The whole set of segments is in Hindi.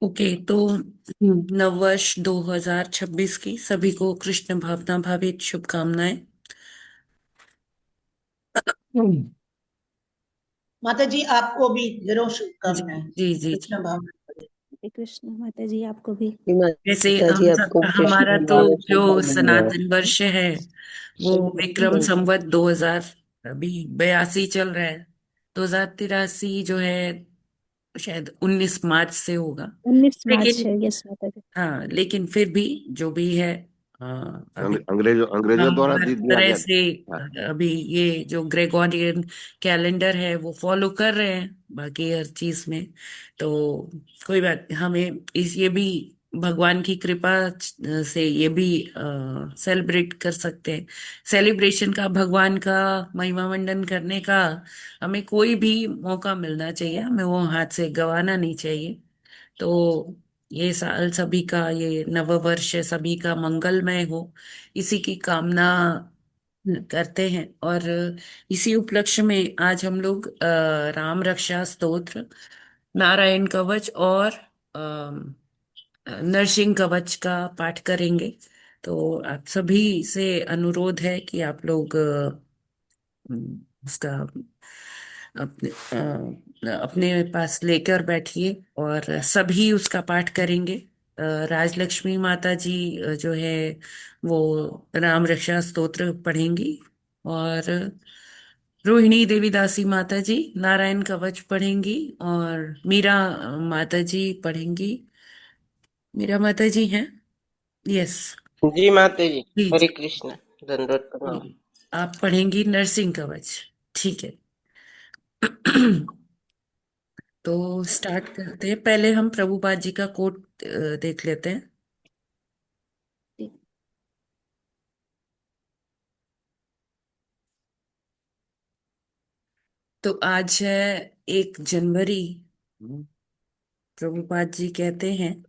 ओके, तो नववर्ष 2026 की सभी को कृष्ण भावना भावित शुभकामनाएं। हम्म। माता जी आपको भी जरूर जी शुभकामनाएं। जी जी जी। कृष्ण भावना। हरे कृष्ण माता जी, आपको भी। जी जैसे माता जी, हम सब, आपको कृष्ण हमारा तो भगवान जो शुभकामनाएं। सनातन वर्ष है वो विक्रम संवत 2000, अभी 82 चल रहा है। 2083 जो है शायद 19 मार्च से होगा। 19 मार्च लेकिन है, यस माता जी। हाँ, लेकिन फिर भी जो भी है, अभी अंग्रेजों अंग्रेजों हम द्वारा हर दे दिया तरह गया से था। अभी ये जो ग्रेगोरियन कैलेंडर है वो फॉलो कर रहे हैं बाकी हर चीज में। तो कोई बात, हमें इस ये भी भगवान की कृपा से ये भी सेलिब्रेट कर सकते हैं। सेलिब्रेशन का, भगवान का महिमा मंडन करने का हमें कोई भी मौका मिलना चाहिए, हमें वो हाथ से गंवाना नहीं चाहिए। तो ये साल सभी का, ये नववर्ष सभी का मंगलमय हो, इसी की कामना करते हैं। और इसी उपलक्ष्य में आज हम लोग राम रक्षा स्तोत्र, नारायण कवच और नरसिंह कवच का पाठ करेंगे। तो आप सभी से अनुरोध है कि आप लोग उसका अपने पास लेकर बैठिए और सभी उसका पाठ करेंगे। राजलक्ष्मी माता जी जो है वो राम रक्षा स्तोत्र पढ़ेंगी, और रोहिणी देवी दासी माता जी नारायण कवच पढ़ेंगी, और मीरा माता जी पढ़ेंगी। मीरा माता जी हैं? यस। जी माते जी। जी हरे जी कृष्ण। दंडवत प्रणाम। जी। आप पढ़ेंगी नरसिंह कवच। ठीक है। तो स्टार्ट करते हैं। पहले हम प्रभुपाद जी का कोट देख लेते हैं। तो आज है 1 जनवरी। प्रभुपाद जी कहते हैं,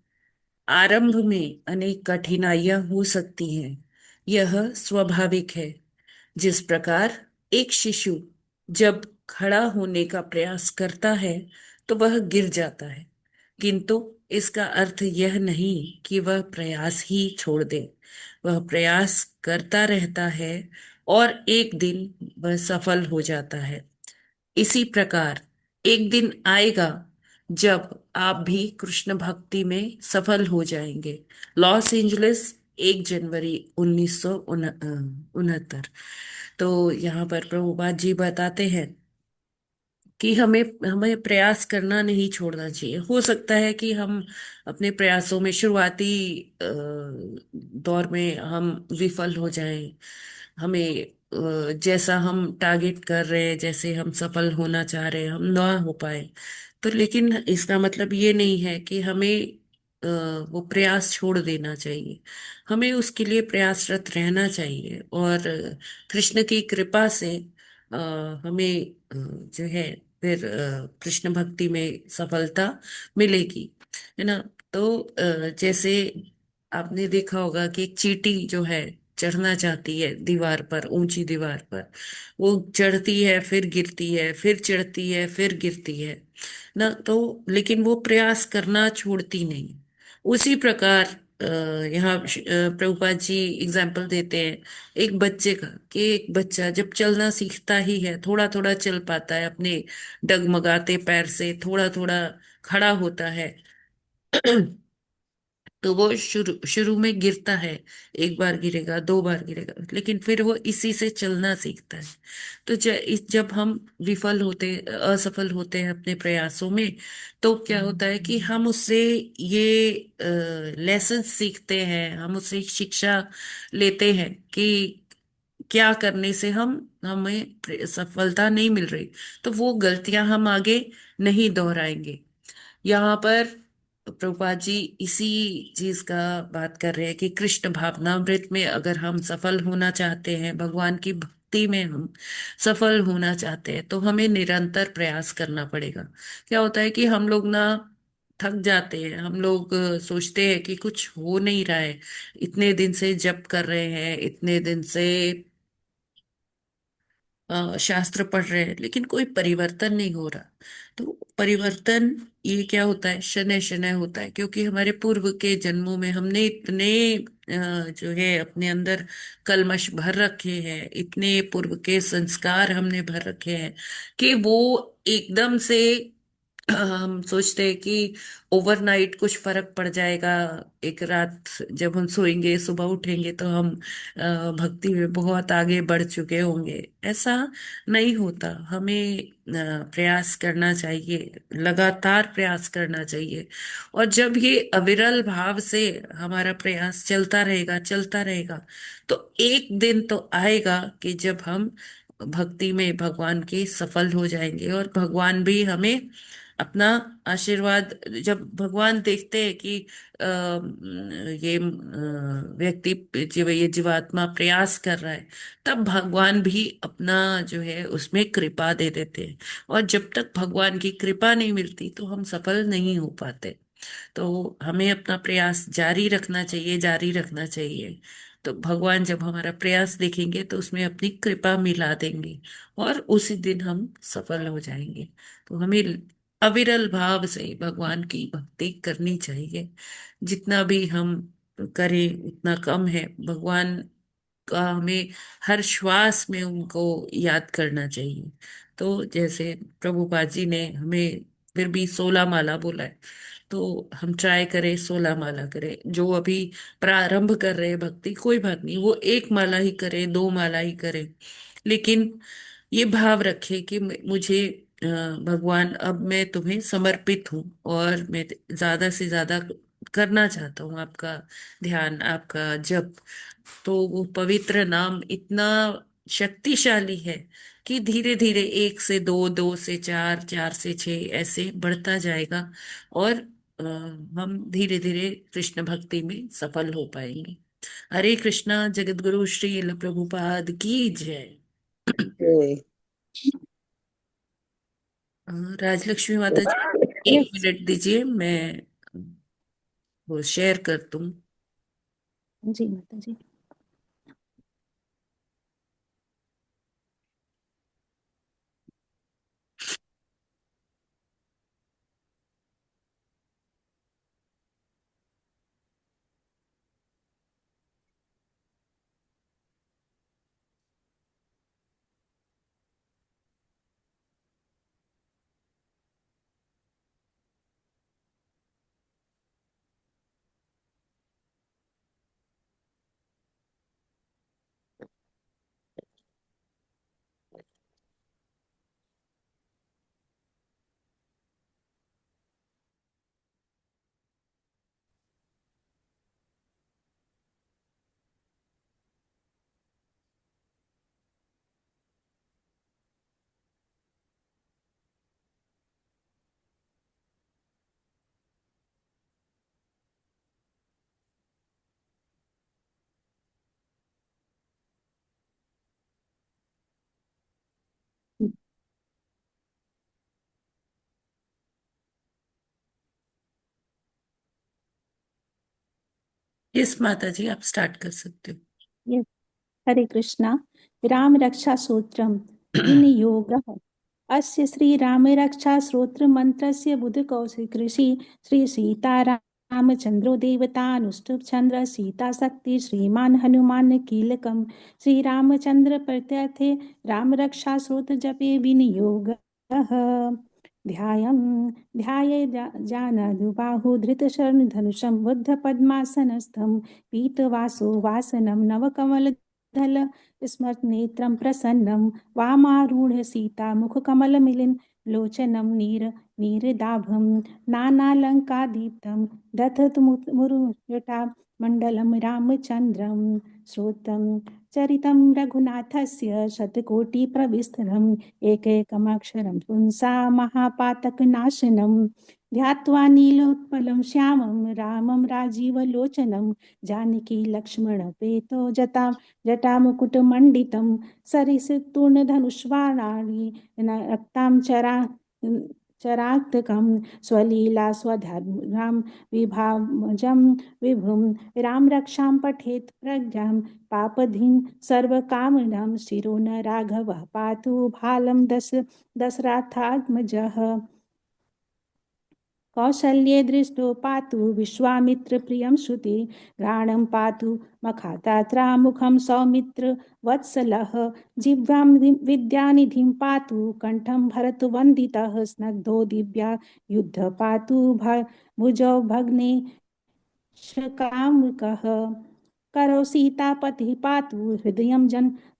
आरंभ में अनेक कठिनाइयां हो सकती हैं, यह स्वाभाविक है। जिस प्रकार एक शिशु जब खड़ा होने का प्रयास करता है तो वह गिर जाता है, किंतु इसका अर्थ यह नहीं कि वह प्रयास ही छोड़ दे। वह प्रयास करता रहता है और एक दिन वह सफल हो जाता है। इसी प्रकार एक दिन आएगा जब आप भी कृष्ण भक्ति में सफल हो जाएंगे। लॉस एंजलिस, 1 जनवरी 1969। तो यहाँ पर प्रभुपाद जी बताते हैं कि हमें हमें प्रयास करना नहीं छोड़ना चाहिए। हो सकता है कि हम अपने प्रयासों में शुरुआती दौर में हम विफल हो जाएं, हमें जैसा हम टारगेट कर रहे हैं, जैसे हम सफल होना चाह रहे हैं, हम ना हो पाए। तो लेकिन इसका मतलब ये नहीं है कि हमें अ, वो प्रयास छोड़ देना चाहिए। हमें उसके लिए प्रयासरत रहना चाहिए, और कृष्ण की कृपा से अ, हमें जो है फिर कृष्ण भक्ति में सफलता मिलेगी, है ना। तो जैसे आपने देखा होगा कि एक चींटी जो है चढ़ना चाहती है दीवार पर, ऊंची दीवार पर, वो चढ़ती है फिर गिरती है, फिर चढ़ती है फिर गिरती है ना। तो लेकिन वो प्रयास करना छोड़ती नहीं। उसी प्रकार यहाँ प्रभुपाद जी एग्जाम्पल देते हैं एक बच्चे का, कि एक बच्चा जब चलना सीखता ही है, थोड़ा थोड़ा चल पाता है, अपने डगमगाते पैर से थोड़ा थोड़ा खड़ा होता है, तो वो शुरू शुरू में गिरता है। एक बार गिरेगा, 2 बार गिरेगा, लेकिन फिर वो इसी से चलना सीखता है। तो जब हम विफल होते, असफल होते हैं अपने प्रयासों में, तो क्या होता है कि हम उससे ये लेसन सीखते हैं, हम उससे एक शिक्षा लेते हैं कि क्या करने से हमें सफलता नहीं मिल रही, तो वो गलतियां हम आगे नहीं दोहराएंगे। यहाँ पर प्रभुपाद जी इसी चीज का बात कर रहे हैं कि कृष्ण भावनामृत में अगर हम सफल होना चाहते हैं, भगवान की भक्ति में हम सफल होना चाहते हैं, तो हमें निरंतर प्रयास करना पड़ेगा। क्या होता है कि हम लोग ना थक जाते हैं, हम लोग सोचते हैं कि कुछ हो नहीं रहा है, इतने दिन से जप कर रहे हैं, इतने दिन से शास्त्र पढ़ रहे हैं, लेकिन कोई परिवर्तन नहीं हो रहा। तो परिवर्तन ये क्या होता है, शनय शनय होता है, क्योंकि हमारे पूर्व के जन्मों में हमने इतने जो है अपने अंदर कल्मश भर रखे हैं, इतने पूर्व के संस्कार हमने भर रखे हैं कि वो एकदम से हम सोचते हैं कि ओवरनाइट कुछ फर्क पड़ जाएगा। एक रात जब हम सोएंगे, सुबह उठेंगे तो हम भक्ति में बहुत आगे बढ़ चुके होंगे। ऐसा नहीं होता। हमें प्रयास करना चाहिए, लगातार प्रयास करना चाहिए। और जब ये अविरल भाव से हमारा प्रयास चलता रहेगा, तो एक दिन तो आएगा कि जब हम भक्ति में भगवान के सफल हो जाएंगे, और भगवान भी हमें अपना आशीर्वाद, जब भगवान देखते हैं कि ये व्यक्ति, ये जीवात्मा प्रयास कर रहा है, तब भगवान भी अपना जो है उसमें कृपा दे देते हैं। और जब तक भगवान की कृपा नहीं मिलती तो हम सफल नहीं हो पाते। तो हमें अपना प्रयास जारी रखना चाहिए, जारी रखना चाहिए। तो भगवान जब हमारा प्रयास देखेंगे तो उसमें अपनी कृपा मिला देंगे, और उसी दिन हम सफल हो जाएंगे। तो हमें अविरल भाव से भगवान की भक्ति करनी चाहिए। जितना भी हम करें उतना कम है। भगवान का हमें हर श्वास में उनको याद करना चाहिए। तो जैसे प्रभुपाद जी ने हमें फिर भी 16 माला बोला है, तो हम ट्राई करें, 16 माला करें। जो अभी प्रारंभ कर रहे हैं भक्ति, कोई बात नहीं, वो 1 माला ही करे, 2 माला ही करे, लेकिन ये भाव रखे कि मुझे भगवान, अब मैं तुम्हें समर्पित हूँ, और मैं ज्यादा से ज्यादा करना चाहता हूँ आपका ध्यान, आपका जप। तो वो पवित्र नाम इतना शक्तिशाली है कि धीरे धीरे 1 से 2, 2 से 4, 4 से 6 ऐसे बढ़ता जाएगा, और हम धीरे धीरे कृष्ण भक्ति में सफल हो पाएंगे। हरे कृष्णा। जगत गुरु श्री प्रभुपाद की जय। राजलक्ष्मी माता जी, एक यस। मिनट दीजिए, मैं वो शेयर कर दूं। जी माता जी। यस माता जी, आप स्टार्ट कर सकते यस। हरे कृष्णा। राम रक्षा सूत्रम हो। विनियोगः। अस्य श्री राम रक्षा सूत्र मंत्रस्य बुध कौशिक ऋषि श्री सीता रामचंद्रो देवतानुष्टुप चंद्र सीता शक्ति श्रीमान हनुमान कीलकम श्री रामचंद्र प्रत्यर्थे राम रक्षा सूत्र जपे विनियोगः। ध्यायं ध्याये जानदुबाहु धृतशर्मधनुषं बुद्धपद्मासनस्थं पीतवासो वासनं नवकमलदल स्मरनेत्रं प्रसन्नं वामारूढ सीता मुखकमलमिलिन लोचनं नीरदाभं नानालङ्कादीप्तं दधतु मुरुजटा मण्डलं रामचन्द्रं श्रोतं चरितं रघुनाथस्य शतकोटिप्रविस्तरम् एकैकमक्षरं पुंसा महापातकनाशनं ध्यात्वा नीलोत्पलं श्यामं रामं राजीवलोचनं जानकी लक्ष्मणपेतो जटामुकुटमण्डितं सरिसितूर्णधनुष्वाणानि रक्तां चराक्तकं स्वलीला स्वधर्मं विभाजं विभुं राम रक्षां पठेत् प्रज्ञां पापधीं सर्वकामनां शिरो न राघवः पातु भालं दशरथात्मजः कौसल्ये दृष्टो पातु विश्वामित्रप्रियं श्रुति घ्राणं पातु मखातात्रा मुखं सौमित्र वत्सलः जिह्वां विद्यानिधिं पातु कण्ठं भरतवन्दितः स्नग्धो दिव्या युद्ध पातु भुजौ भग्ने शकामुकः करो सीतापतिः पातु हृदयं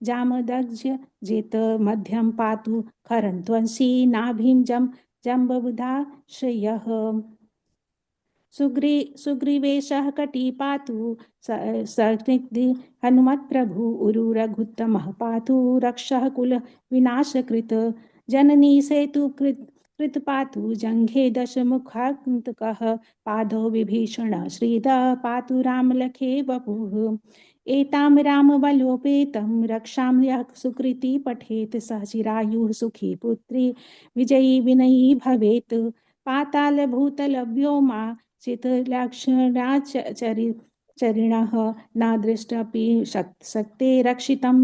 जामदग्ज जेत मध्यं पातु खरन्त्वंसी नाभिं जम्बबुधाश्रयः सुग्रीवेशः कटी पातु सस्निग्धि हनुमत्प्रभु उरु रघुत्तमः पातु रक्षः कुल विनाशकृत जननी सेतु कृत पातु जङ्घे दशमुखान्तकः पादौ विभीषण श्रीदः पातु रामलखे वपुः एतां रामबलोपेतं रक्षां यः सुकृती पठेत् सह चिरायुः सुखी पुत्री विजयी विनयी भवेत् पाताल भूतल व्योमा चितलक्षणाचरिणः न दृष्टपि शक्ते रक्षितं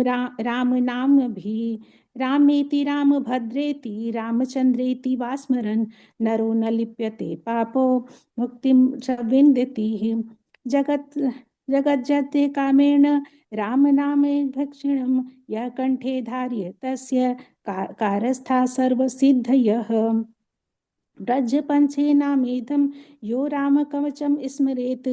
राम नामभिः रामेति रामभद्रेति रामचन्द्रेति वा स्मरन् नरो न लिप्यते पापो मुक्तिं च विन्दति जगज्जते कामेण रामनामे भक्षणं यः कण्ठे धार्य तस्य कारस्था सर्वसिद्धयः ब्रजपञ्चेनामेधं यो रामकवचं स्मरेत्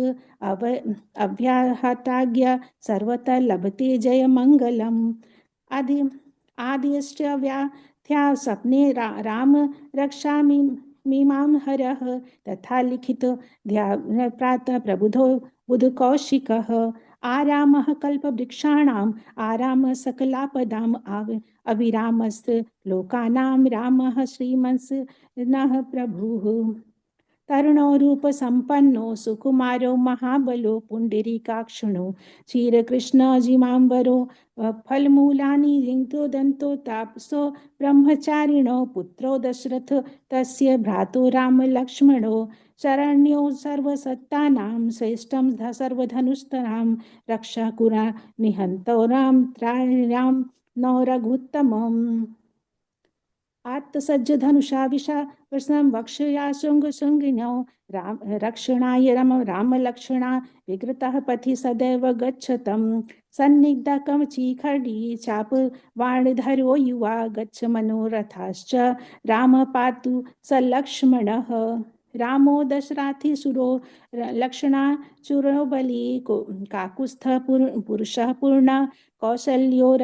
अव्याहताज्ञा सर्वतः लभते जयमङ्गलम् आदिश्च व्याख्या स्वप्ने राम रक्षामि मीमां हरः तथा लिखित प्रातः प्रबुधो बुधकौशिकः आरामः कल्पवृक्षाणाम् आरामः सकलापदाम् अविरामस्त लोकानां रामः श्रीमन्स नः प्रभुः तरुणो रूपसम्पन्नो सुकुमारो महाबलो पुण्डरीकाक्षिणो क्षीरकृष्णजिमाम्बरो फलमूलानि दन्तो तापसो ब्रह्मचारिणो पुत्रो दशरथ तस्य भ्रातो रामलक्ष्मणो शरण्यो सर्वसत्तानां श्रेष्ठं सर्वधनुस्तरां रक्षकुरा निहन्तो राम त्रायां नौ रघुत्तमम् आत्तसज्ज धनुषा विषावसनं वक्षया शृङ्गिणौ रक्षणाय रामलक्षणा विकृतः पथि सदैव गच्छतं सन्निग्धा कवची खड्गी चाप वाणधरो युवा गच्छ मनोरथाश्च राम पातु स लक्ष्मणः रामो दशराथी सुरो लक्षणाचुरो बली काकुस्थ पुरुषः पूर्ण कौशल्यो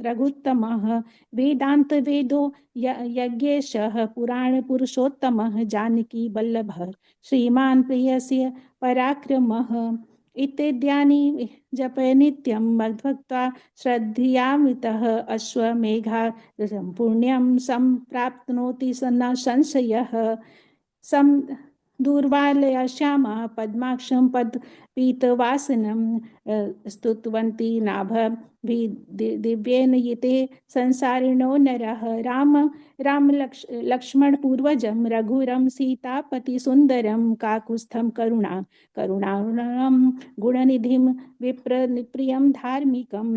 रघुत्तमः वेदांत वेदो यज्ञेशः पुराण पुरुषोत्तमः जानकी वल्लभः श्रीमान् प्रियस्य पराक्रमः इत्यादीनि जपय नित्यं मद्भक्त्वा श्रद्धयामितः अश्वमेधा पुण्यं सम्प्राप्नोति न संशयः दूर्वालया श्यामा पद्माक्षं पीतवासनं स्तुतवन्ती नाभ दिव्येन यते संसारिणो नरः राम लक्ष्मण पूर्वजं रघुरं सीतापति सुन्दरं काकुस्थं करुणां गुणनिधिं विप्रियं धार्मिकम्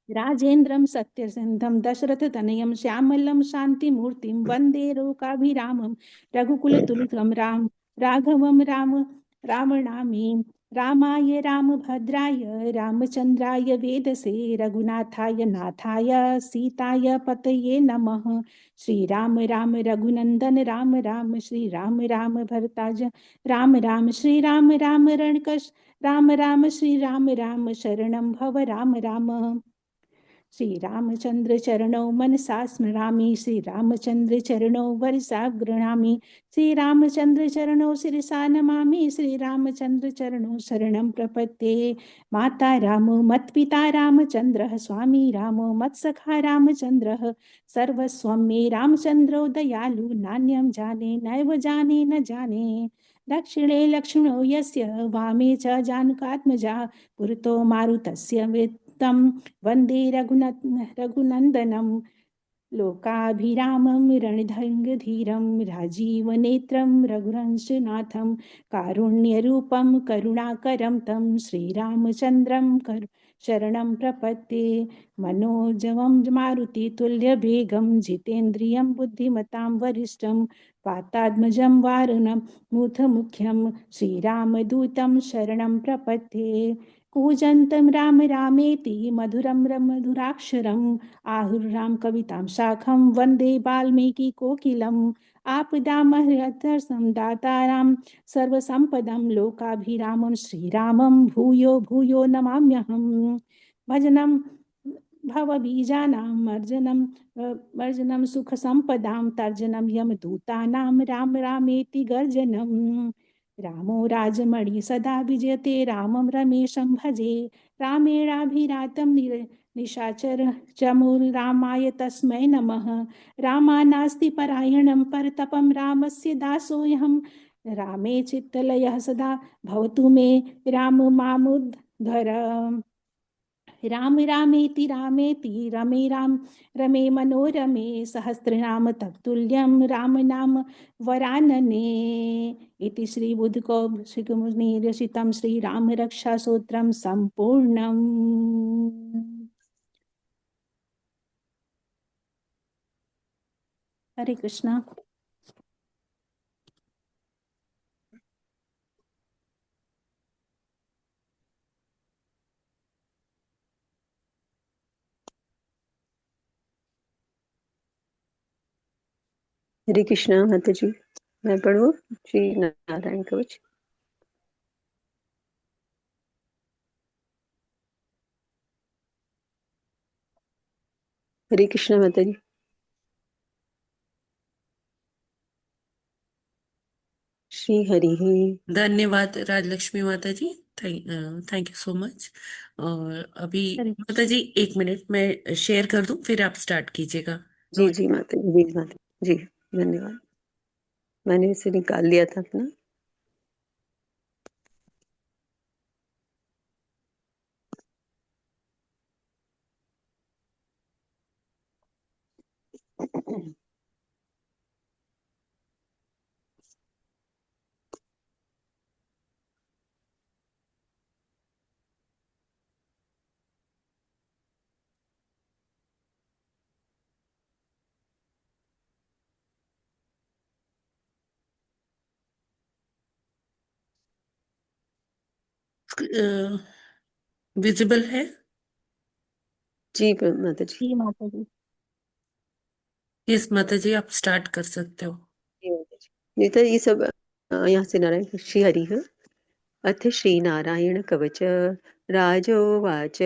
राजेन्द्रं सत्यसिन्धं दशरथतनयं श्यामलं शान्तिमूर्तिं वन्दे लोकाभिरामं रघुकुलतिलकं राघवं रामणामि रामाय रामभद्राय रामचन्द्राय वेदसे रघुनाथाय नाथाय सीताय पतये नमः श्रीराम राम रघुनन्दन राम राम श्रीराम राम भरताज राम राम श्रीराम राम रणकश राम राम श्रीराम राम शरणं भव राम राम श्री रामचंद्र चरणौ मनसा स्मरामि श्री रामचंद्र चरणौ वरसा गृह्णामि श्री रामचंद्र चरणौ शिरसा नमामि श्री रामचंद्र चरणौ शरणं प्रपद्ये माता रामो मत्पिता रामचंद्रः स्वामी रामो मत्सखा रामचंद्रः सर्वस्वं मे रामचंद्रो दयालु नान्यं जाने नैव जाने न जाने दक्षिणे लक्ष्मणो यस्य वामे च जानकात्मजा पुरतो मारुतस्य तं वन्दे रघुनन्दनं लोकाभिरामं रणधङ्गधीरं राजीवनेत्रं रघुवंशनाथं कारुण्यरूपं करुणाकरं तं श्रीरामचन्द्रं शरणं प्रपद्ये मनोजवं मारुतितुल्यवेगं जितेन्द्रियं बुद्धिमतां वरिष्ठं वातात्मजं वारुणं मूर्धमुख्यं श्रीरामदूतं शरणं प्रपद्ये कूजन्तं राम रामेति मधुरं मधुराक्षरम् आहुर्राम कवितां शाखं वन्दे वाल्मीकिकोकिलम् आपदामहर्षं दातारां सर्वसम्पदं लोकाभिरामं श्रीरामं भूयो भूयो नमाम्यहम् भजनं भवबीजानां वर्जनं सुखसम्पदां तर्जनं यमदूतानां राम रामेति गर्जनम् रामो राजमणि सदा विजयते रामं रमेशं भजे रामेणाभिरातं निशाचर चमूल रामाय तस्मै नमः रामानास्ति परायणं परतपं रामस्य दासोऽहं रामे चित्तलयः सदा भवतु मे राम मामुद्धर राम रामेति रमे रमे मनोरमे सहस्रनाम तत्तुल्यं राम नाम वरानने इति श्रीबुद्धकौशिकमुनिरचितं श्रीरामरक्षास्तोत्रं सम्पूर्णम्। हरे कृष्णा। हरे कृष्णा माता जी। मैं पढ़ूं श्री नारायण कवच। हरे कृष्णा माता जी। श्री हरि धन्यवाद राजलक्ष्मी माता ji. Thank you so much. और अभी हरे माता जी 1 मिनट में शेयर कर दूं, फिर आप स्टार्ट कीजिएगा। जी जी माता जी, जी माता जी, धन्यवाद। मैंने इसे निकाल लिया था अपना। विजिबल है? जी माता जी। जी माता जी। यस माता जी, आप स्टार्ट कर सकते हो। जी माता जी। तो ये सब यहाँ से नारायण श्री हरि है। अथ श्रीनारायण कवच राजोवाच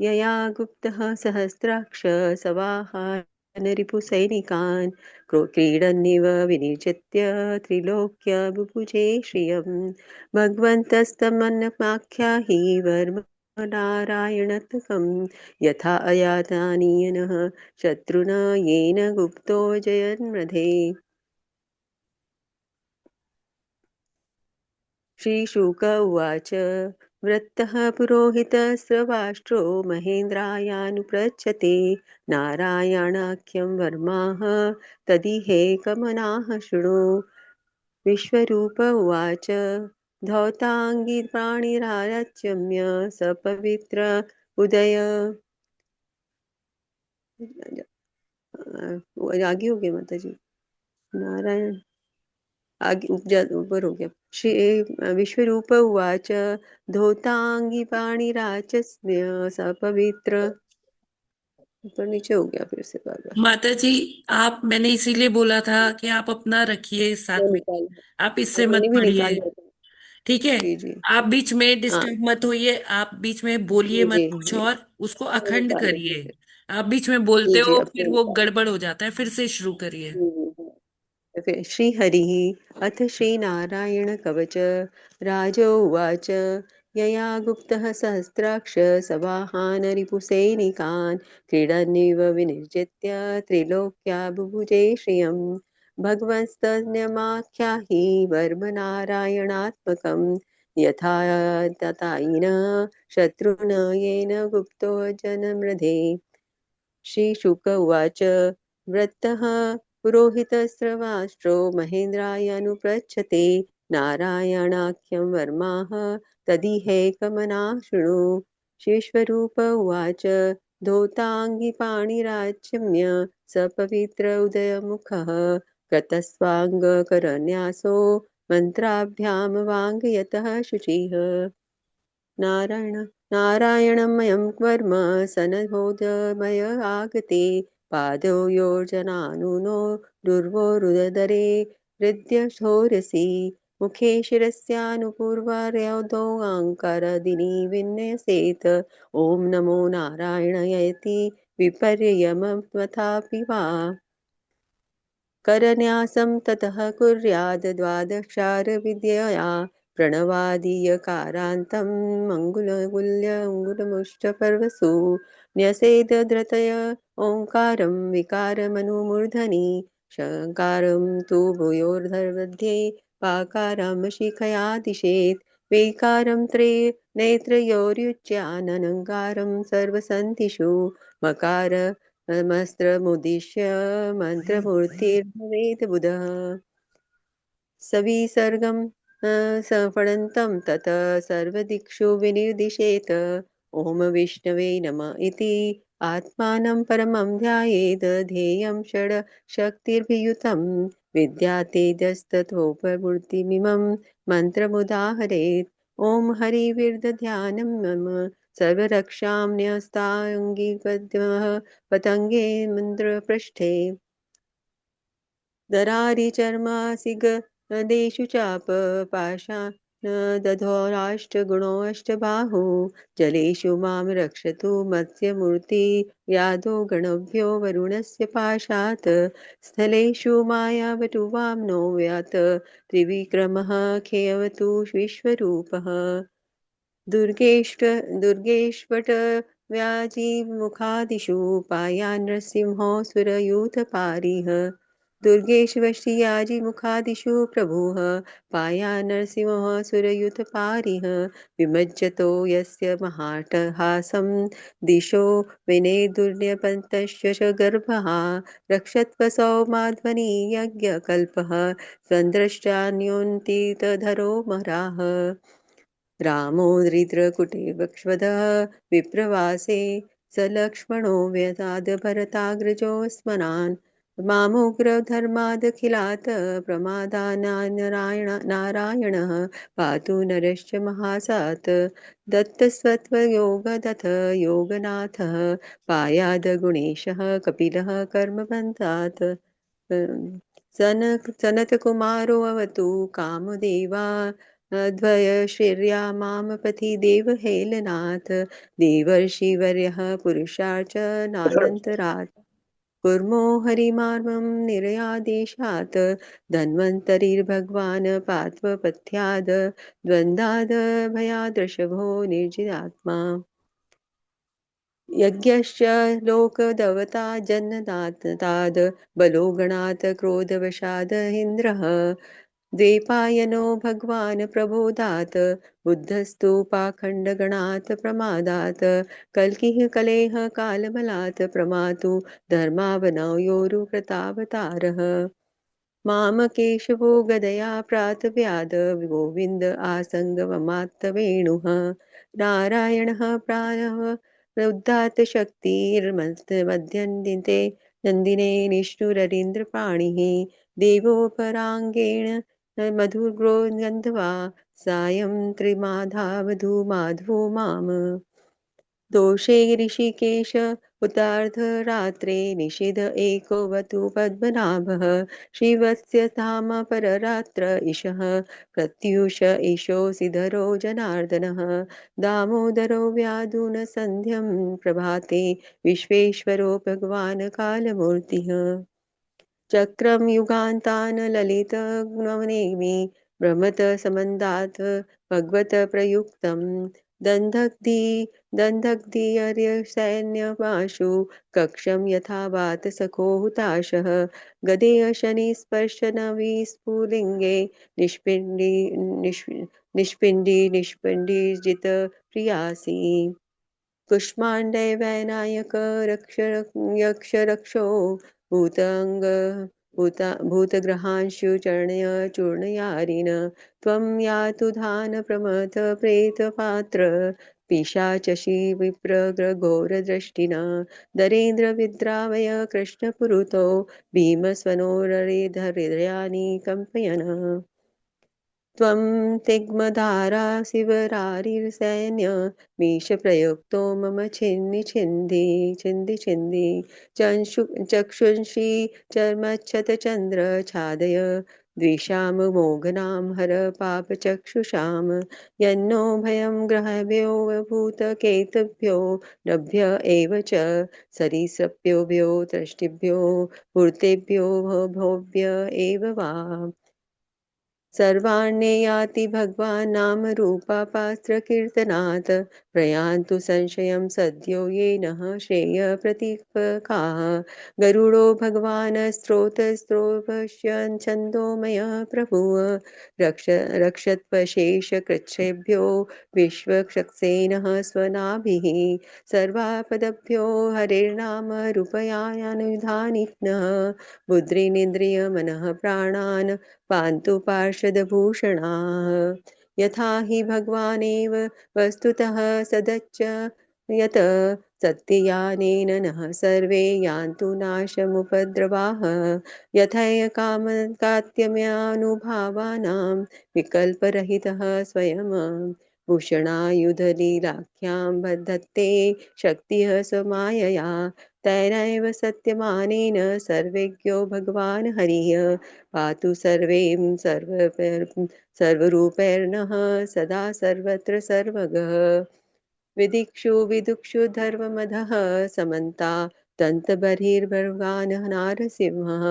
यया गुप्तः सहस्राक्ष सवाहानरिपुसैनिकान् क्रीडन्निव विनिर्जित्य त्रिलोक्य बुभुजे श्रियम् भगवन्तस्तमन्नमाख्याहि वर्म नारायणत्वकं यथा अयातानीयनः शत्रुना येन गुप्तो जयन्मधे। श्रीशुक उवाच वृत्तः पुरोहितस्रवाष्ट्रो महेन्द्रायानुपृच्छते नारायणाख्यं वर्माः तदिहेकमनाः शृणु। विश्वरूप उवाच धौताङ्गी प्राणिरारच्यम्य स पवित्र उदय। आगे हो गया माता जी। नारायण आगे ऊपर हो गया। श्री विश्वरूप उवाच धौतांगी पाणिराचस्म्य स पवित्र। ऊपर नीचे हो गया फिर से बार बार। माता जी, आप मैंने इसीलिए बोला था कि आप अपना रखिए मैं साथ में, निकाल आप इससे मैंने मत भी निकाल पढ़िए। लिया था। ठीक है? जी जी आप बीच में हाँ डिस्टर्ब मत होइए, आप बीच में बोलिए जी जी मत कुछ जी और, उसको मैं अखंड निकाल लेती हूँ करिए। फिर। आप बीच में बोलते जी जी हो अब फिर मैं वो निकाल। गड़बड़ हो जाता है, फिर से शुरू करिए। ओके। श्रीहरिः अथ श्रीनारायणकवच राजोवाच यया गुप्तः सहस्राक्ष सवाहानरिपुसैनिकान् क्रीडन्निव विनिर्जित्य त्रिलोक्या बुभुजे श्रियम् भगवंस्तन्यमाख्याहि वर्मनारायणात्मकं यथा ततायिन शत्रुन येन गुप्तो जनमृधे। श्रीशुक उवाच वृत्तः पुरोहितस्रवाष्ट्रो महेन्द्राय अनुपृच्छते नारायणाख्यं वर्माः तदिहेकमनाः शृणु। श्रीश्वरूप उवाच धौताङ्गिपाणिराच्यम्य स पवित्र उदयमुखः कृतस्वाङ्गकरन्यासो मन्त्राभ्यां वाङ्यतः शुचिः। नारायणमयं वर्म सनहोदमय आगते पादो योजनानुनो दुर्वोरुदरे हृद्यशोरसि मुखे शिरस्यानुपूर्वार्योदोऽङ्कारदिनी विन्यसेत् ॐ नमो नारायणयति विपर्ययमथापि वा करन्यासं ततः कुर्याद् द्वादशाक्षरविद्यया प्रणवादीयकारान्तं अङ्गुलमुष्टपर्वसु न्यसेदधृतय ओङ्कारं विकारमनुमूर्धनि षकारं तु भूयोर्ध्मध्ये पाकारं शिखया दिशेत् वेकारं नेत्रयोर्युच्याननङ्कारं सर्वसन्धिषु मकार मस्त्रमुद्दिश्य मन्त्रमूर्तिर्भवेत् बुधः सविसर्गं सफलन्तं ततः सर्वदिक्षु विनिर्दिशेत् ॐ विष्णवे नमः इति आत्मानं परमं ध्यायेत् ध्येयं षड्शक्तिर्भियुतं विद्यातेजस्ततोपमूर्तिमिमं मन्त्रमुदाहरेत् ॐ हरिविरध्यानं मम सर्वरक्षां न्यस्ताङ्गिपद्मः पतङ्गे मन्त्रपृष्ठे दरारिचर्मासिगदेषु चाप पाषाणदधोराष्टगुणोऽष्टबाहु जलेषु मां रक्षतु मत्स्यमूर्ति यादो गणभ्यो वरुणस्य पाशात् स्थलेषु मायावतु वाम्नो व्यात् त्रिविक्रमः खेयवतु विश्वरूपः दुर्गेष्वट व्याजिमुखादिषु पायान् नृसिंहोऽसुरयूथपारिः दुर्गेष्वश्याजिमुखादिषु प्रभुः पायान् नरसिंहोऽसुरयूथपारिः विमज्जतो यस्य महाटहासं दिशो विनेदुर्यपन्तश्च च गर्भः रक्षत्वसौ माध्वनि यज्ञकल्पः सन्द्रष्टान्योन्तितधरो मराः रामो दृढकुटिवक्ष्वदः विप्रवासे स लक्ष्मणो व्यताद् भरताग्रजो स्मरान् मामुग्रधर्मादखिलात् नारायणः पातु नरश्च महासात् दत्तस्वत्वयोगदथ योगनाथः पायाद गुणेशः कपिलः कर्मबन्धात् सनत्कुमारो अवतु कामदेवा द्वयश्रिया मामपति देवहेलनाथ देवर्षिवर्यः पुरुषार्चनानन्तरात् कुर्मो हरिमार्मं निरयादेशात् धन्वन्तरिर्भगवान् पात्वपथ्याद् द्वन्द्वाद् भयादृशभो निर्जितात्मा यज्ञश्च लोकदवता जन्नदाताद् बलो गणात् क्रोधवशाद् इन्द्रः द्वैपायनो भगवान् प्रबोधात् बुद्धस्तु पाखण्डगणात् प्रमादात् कल्किः कलेह कालबलात् प्रमातु धर्मावनयोरुकृतावतारः मामकेशवो गदया प्रातव्याद गोविन्द आसङ्गममात्तवेणुः नारायणः प्राणः उद्धात शक्तिर्मध्यन्दिते नन्दिने निष्ठुररीन्द्रपाणिः देवोपराङ्गेण मधुर्गो गन्धवा सायं त्रिमाधावधू माधवो माम् दोषे ऋषिकेश उतार्धरात्रे निषिध एको वतु पद्मनाभः शिवस्य धाम पररात्र ईशः प्रत्यूष ईशोऽसिधरो जनार्दनः दामोदरो व्याधुनसन्ध्यं प्रभाते विश्वेश्वरो भगवान् कालमूर्तिः चक्रं युगान्तान् ललितग्नवनेमि भ्रमत समन्दात् भगवत प्रयुक्तं दन्धग्धिर्यसैन्यमाशु कक्षं यथा वात सखो हुताशः गदेय शनिस्पर्शन विस्फुलिङ्गे निष्पिण्डिजित प्रियासि कुष्माण्डे वैनायक यक्षरक्षो भूतग्रहांशु चरणय चूर्णयारिण त्वं यातु धान प्रमथ प्रेतपात्र पिशाचशी विप्रघोरदृष्टिना दरेन्द्र विद्रावय कृष्णपुरुतो भीमस्वनोररिधहृदयानि कम्पयन् त्वं तिग्मधारा शिवरारिसैन्य मीशप्रयुक्तो मम छिन्धि चक्षुंषि चर्मच्छतचन्द्रछादय द्विषां मोघनां हर पापचक्षुषां यन्नो भयं ग्रहभ्यो भूतकेतुभ्यो नभ्य एव च सरीसृप्योभ्यो दृष्टिभ्यो भूतेभ्यो भोभ्य एव वा सर्वाण्ये याति भगवान् नामरूपापास्त्रकीर्तनात् प्रयान्तु संशयं सद्यो ये नः श्रेयप्रतिपकाः गरुडो भगवान् स्त्रोतस्त्रोपश्यन् छन्दोमयः प्रभुः रक्षत्वशेषकृच्छ्रेभ्यो विश्वक्षसेनः स्वनाभिः सर्वापदभ्यो हरेर्नाम रूपयानुधानिनः बुद्धिरिन्द्रियमनः प्राणान् पान्तु पार्षदभूषणाः यथा हि भगवानेव वस्तुतः सदच्च यत् सत्ययानेन नः सर्वे यान्तु नाशमुपद्रवाः कात्यम्यानुभावानां विकल्परहितः स्वयं भूषणायुधलीलाख्यां बद्धत्ते शक्तिः स्वमायया तेनैव सत्यमानेन सर्वज्ञो भगवान् हरिः पातु सर्वरूपैर्नः सदा सर्वत्र सर्वगः विदिक्षु विदुक्षु धर्ममधः समन्ता दन्तबर्हिर्भगवान् नारसिंहः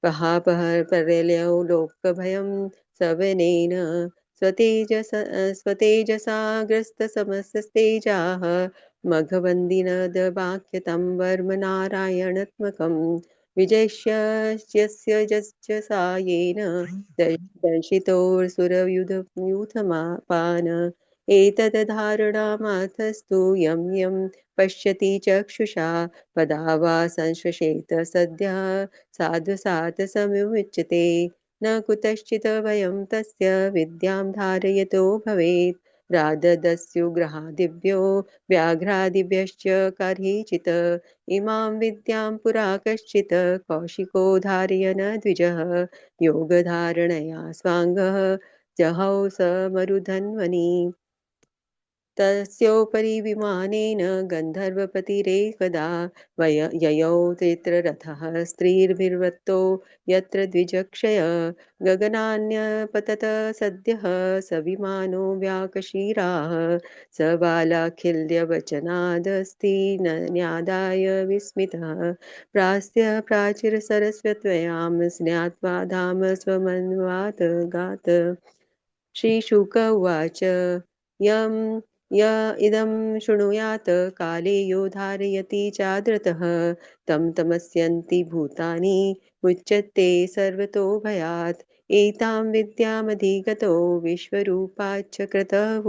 प्रहापहरप्रलयो लोकभयं सवनेन स्वतेजसा ग्रस्तसमस्तेजाः मघवन्दिनदवाक्यतं वर्म नारायणात्मकम् विजयस्य जस्य येन दर्शितोऽसुरयूथमापान् एतद्धारणामाथस्तु यं यं पश्यति चक्षुषा पदा वा संश्वसेत सद्यः साधुसात् समुच्यते न कुतश्चित् वयं तस्य विद्यां धारयतो भवेत् राददस्युग्रहादिभ्यो व्याघ्रादिभ्यश्च कर्हिचित् इमां विद्यां पुरा कश्चित् कौशिको धारयन् द्विजः योगधारणया स्वाङ्गः जहौ स मरुधन्वनि तस्योपरि विमानेन गन्धर्वपतिरेकदा ययौ चित्ररथः स्त्रीर्भिर्वृत्तो यत्र द्विजक्षय गगनान्यपतत सद्यः स विमानो व्याकशीराः स बालाखिल्यवचनादस्ति न्यादाय विस्मितः प्रास्य प्राचीरसरस्वत्वयां स्नात्वा धाम स्वमन्वात् गात् श्रीशुक उवाच इदं शृणुयात् काले यो धारयति चाद्रतः तं तमस्यन्ति भूतानि मुच्यते सर्वतो भयात् एतां विद्यामधिगतो विश्वरूपाच्च क्रतुः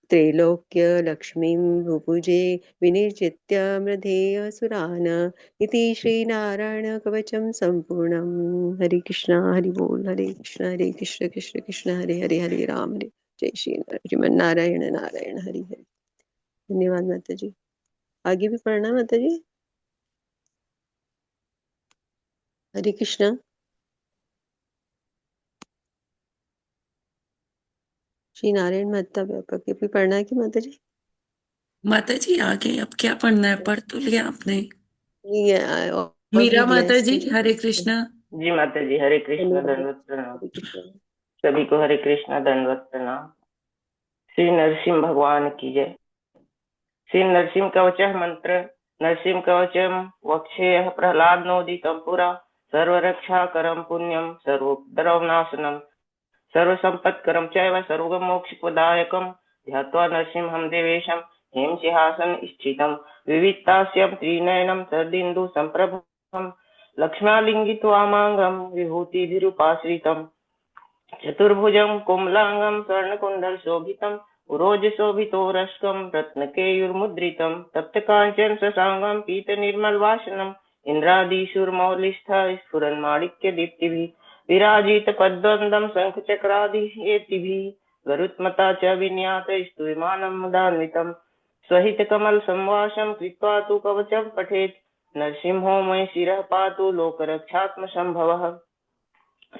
त्रैलोक्यलक्ष्मीं भुभुजे विनिर्जित्य मृधेऽसुरान् इति श्रीनारायणकवचं सम्पूर्णं हरे कृष्ण हरि बोल हरे कृष्ण कृष्ण कृष्ण हरे हरे हरे राम हरे जय श्रीमन नारायण नारायण हरि हरि। धन्यवाद माता जी। आगे भी पढ़ना माता जी। हरे कृष्ण। श्री नारायण महता व्यापक ये भी पढ़ना है कि माता जी? माता जी आगे अब क्या पढ़ना है? पढ़ तो लिया आपने। ये और भी मीरा दिया है माता जी इसमें। हरे कृष्णा। जी माता जी, हरे कृष्ण, धन्यवाद। दंडवत प्रणाम। हरे कृष्ण। सभी को हरे कृष्ण, दंडवत प्रणाम। श्री नरसिंह भगवान की जय। श्री नरसिंह कवच मंत्र। नरसिंह कवचम वक्षेय प्रहलाद नोदितं पुरा सर्वरक्षाकरं पुण्यं सर्वोपद्रवनाशनं सर्वसंपत्करं चैव सर्वमोक्षप्रदायकं ध्यात्वा नरसिंहं देवेशं हेमसिंहासन स्थितं विविक्तास्यं त्रिनयनं तदिन्दु संप्रभं लक्ष्म्यालिङ्गित्वामाङ्गं विभूतिभिरुपाश्रितं चतुर्भुजं कोमलांगं स्वर्णकुण्डलशोभितं उरोजशोभितोरस्कं रत्नकेयूरमुद्रितं तप्तकाञ्चन शशाङ्गं पीतनिर्मलवासनं इन्द्रादिशूरमौलिस्थः स्फुरन्माणिक्यदीप्तिभिः विराजित पद्मन्दं शङ्खचक्रादिहेतिभिः गरुत्मता च विन्यात स्तूयमानं मुदान्वितं स्वहितकमलसंवासं कृत्वा तु कवचं पठेत् नरसिंहो मयि शिरः पातु लोकरक्षात्मसम्भवः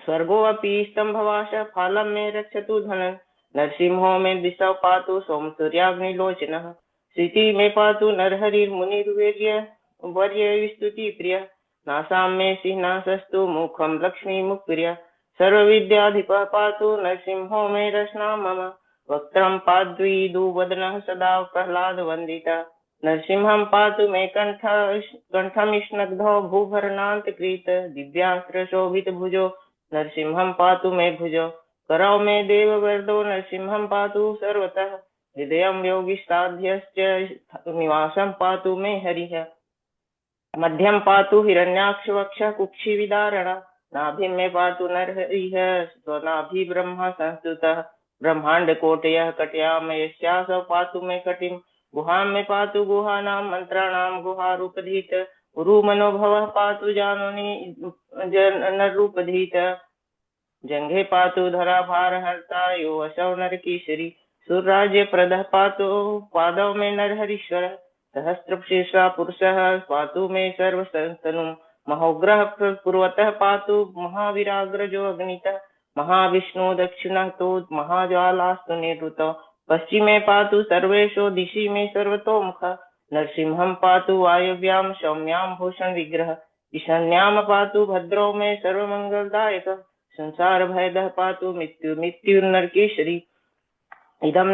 स्वर्गोऽपि स्तम्भवासः फालं मे रक्षतु धनन् नरसिंहो मे दिशौ पातु सोमसूर्याग्निलोचनः स्थिति मे पातु नरहरिर्मुनिर्वीर्य वर्य स्तुति प्रिय नासां मे सिंहासस्तु मुखं लक्ष्मीमुखप्रिय सर्वविद्याधिपः पातु नरसिंहो मे रसना मम वक्त्रं पाद्वीदुवदनः सदा प्रह्लादवन्दितः नरसिंहं पातु मे कण्ठमिष्णग्धौ भूभरणान्तकृत दिव्यास्त्रशोभितभुजो नरसिंहं पातु मे भुजौ करौ मे देववरदो नरसिंहं पातु सर्वतः हृदयं योगिष्ठाध्यश्च निवासं पातु मे हरिः मध्यं पातु हिरण्याक्ष वक्षः कुक्षिविदारण नाभिं मे पातु नरहरिः स्वनाभि ब्रह्म संस्तुतः ब्रह्माण्डकोटयः कटयामयस्यासौ पातु मे कटिं गुहां मे पातु गुहानां मन्त्राणां गुहारूपधीत उरुमनोभवः पातु जानुनि नररूपधीत जंघे पातु धराभारहर्ता यो असौ नरकेसरी सुरराज्यप्रदः पातु पादौ मे नरहरीश्वरः सहस्रशीर्षा पुरुषः पातु मे सर्वसंतनुं महोग्रह पूर्वतः पातु महावीराग्रजो अग्नितः महाविष्णु दक्षिणतो महाज्वालास्तु निवृतौ पश्चिमे पातु सर्वेषु दिशि मे सर्वतोमुखः नरसिंहं पातु वायव्यां सौम्यां भूषण विग्रह ईशान्यां पातु भद्रौ मे सर्वमङ्गलदायकः संसार भयदः पातु मृत्युर्नरकेशरी इदं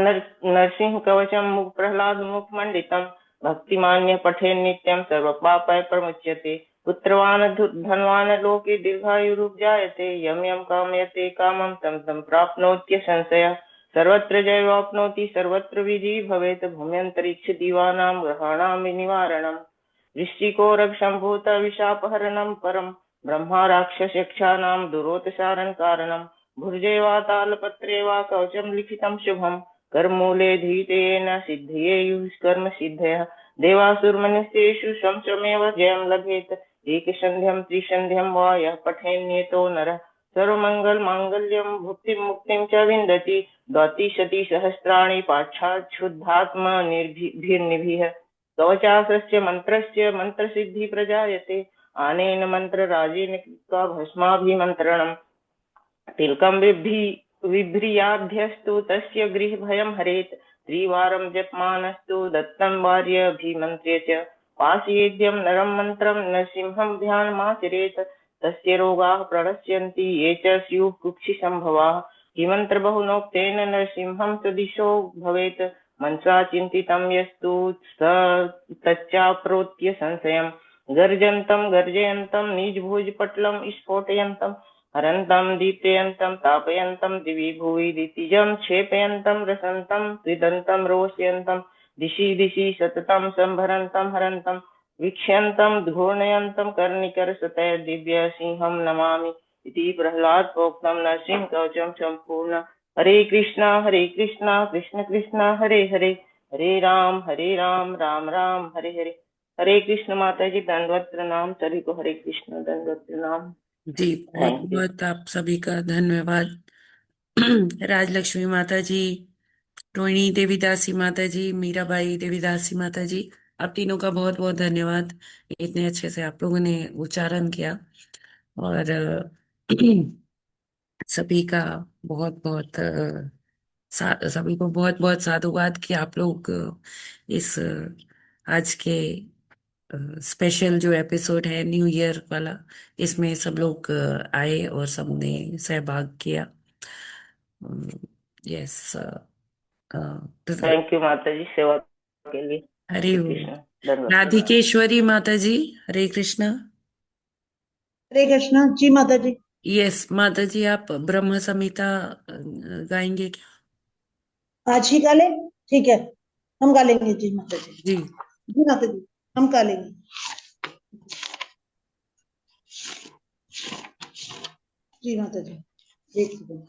नरसिंह कवचं मुख प्रह्लाद मुखमण्डितं भक्तिमान्य पठे नित्यं सर्वपापैः प्रमुच्यते पुत्रवान् धनवान् लोके दीर्घायुरुपजायते यं यं कामयते कामं तं तं प्राप्नोत्य संशयः सर्वत्र जयवाप्नोति सर्वत्र विजयी भवेत् भूम्यन्तरिक्ष दीवानां ग्रहाणां निवारणम् वृश्चिकोरगशम्भूत विशापहरणं परं ब्रह्मा राक्षसयक्षाणां दुरोतसारं कारणं भुर्जे वा तालपत्रे वा कवचं लिखितं शुभं कर्मूले धीतेन सिद्धयेयुः कर्म सिद्धयः देवासुरमनुष्येषु शमशमेव जयं लभेत एकसन्ध्यं त्रिसन्ध्यं वा यः पठेन्नियतो नरः सर्वमङ्गल माङ्गल्यं भुक्तिं मुक्तिं च विन्दति द्वाति सति सहस्राणि पाठात् शुद्धात्मा निर्भिर्निभिः कवचासस्य मन्त्रस्य मन्त्रसिद्धि प्रजायते आनेन मन्त्रराजेन कृत्वा भस्माभिमन्त्रणम् तिलकं विभ्रियाभ्यस्तु तस्य गृहभयं हरेत् त्रिवारं जपमानस्तु दत्तं वार्यभिमन्त्र्य च पाशयेद्यं नरं मन्त्रं नरसिंहं ध्यानमाचरेत् तस्य रोगाः प्रणश्यन्ति ये च स्युः कुक्षिसम्भवाः किमन्त्रबहुनोक्तेन नरसिंहं सदिशो भवेत् मनसा चिन्तितं यस्तु स तच्चाप्रोत्य संशयम् गर्जन्तं गर्जयन्तं निजभुजपटलं स्फोटयन्तं हरन्तं दीप्यन्तं तापयन्तं दिवि भुवि दितिजं क्षेपयन्तं रसन्तं त्रिदन्तं रोषयन्तं दिशि दिशि सततं संभरन्तं हरन्तं वीक्ष्यन्तं घूर्णयन्तं कर्णिकरसतय दिव्य सिंहं नमामि इति प्रह्लाद प्रोक्तं नरसिंह कवचं संपूर्ण हरे कृष्णा कृष्ण कृष्ण हरे हरे हरे राम राम हरे हरे हरे कृष्ण माता जी दंडवत प्रणाम सभी को हरे कृष्ण दंडवत प्रणाम जी बहुत थैंक यू बहुत आप सभी का धन्यवाद। राजलक्ष्मी माता जी, रोहिणी देवीदासी माता जी, मीराबाई देवीदासी माता जी, आप तीनों का बहुत बहुत धन्यवाद। इतने अच्छे से आप लोगों ने उच्चारण किया और सभी का बहुत बहुत सभी को बहुत बहुत साधुवाद कि आप लोग इस आज के स्पेशल जो एपिसोड है न्यू ईयर वाला, इसमें सब लोग आए और सबने सहभाग किया। यस, थैंक यू माता जी सेवा के लिए। हरे हरे कृष्ण दंडवत प्रणाम। राधिकेश्वरी माता जी, हरे कृष्णा। हरे कृष्णा जी माता जी। यस माता जी, आप ब्रह्म संहिता गाएंगे क्या? आज ही गा लें, ठीक है, हम गा लेंगे जी माता जी। जी जी माता जी, हम गा लेंगे। जी माता जी, एक सेकंड।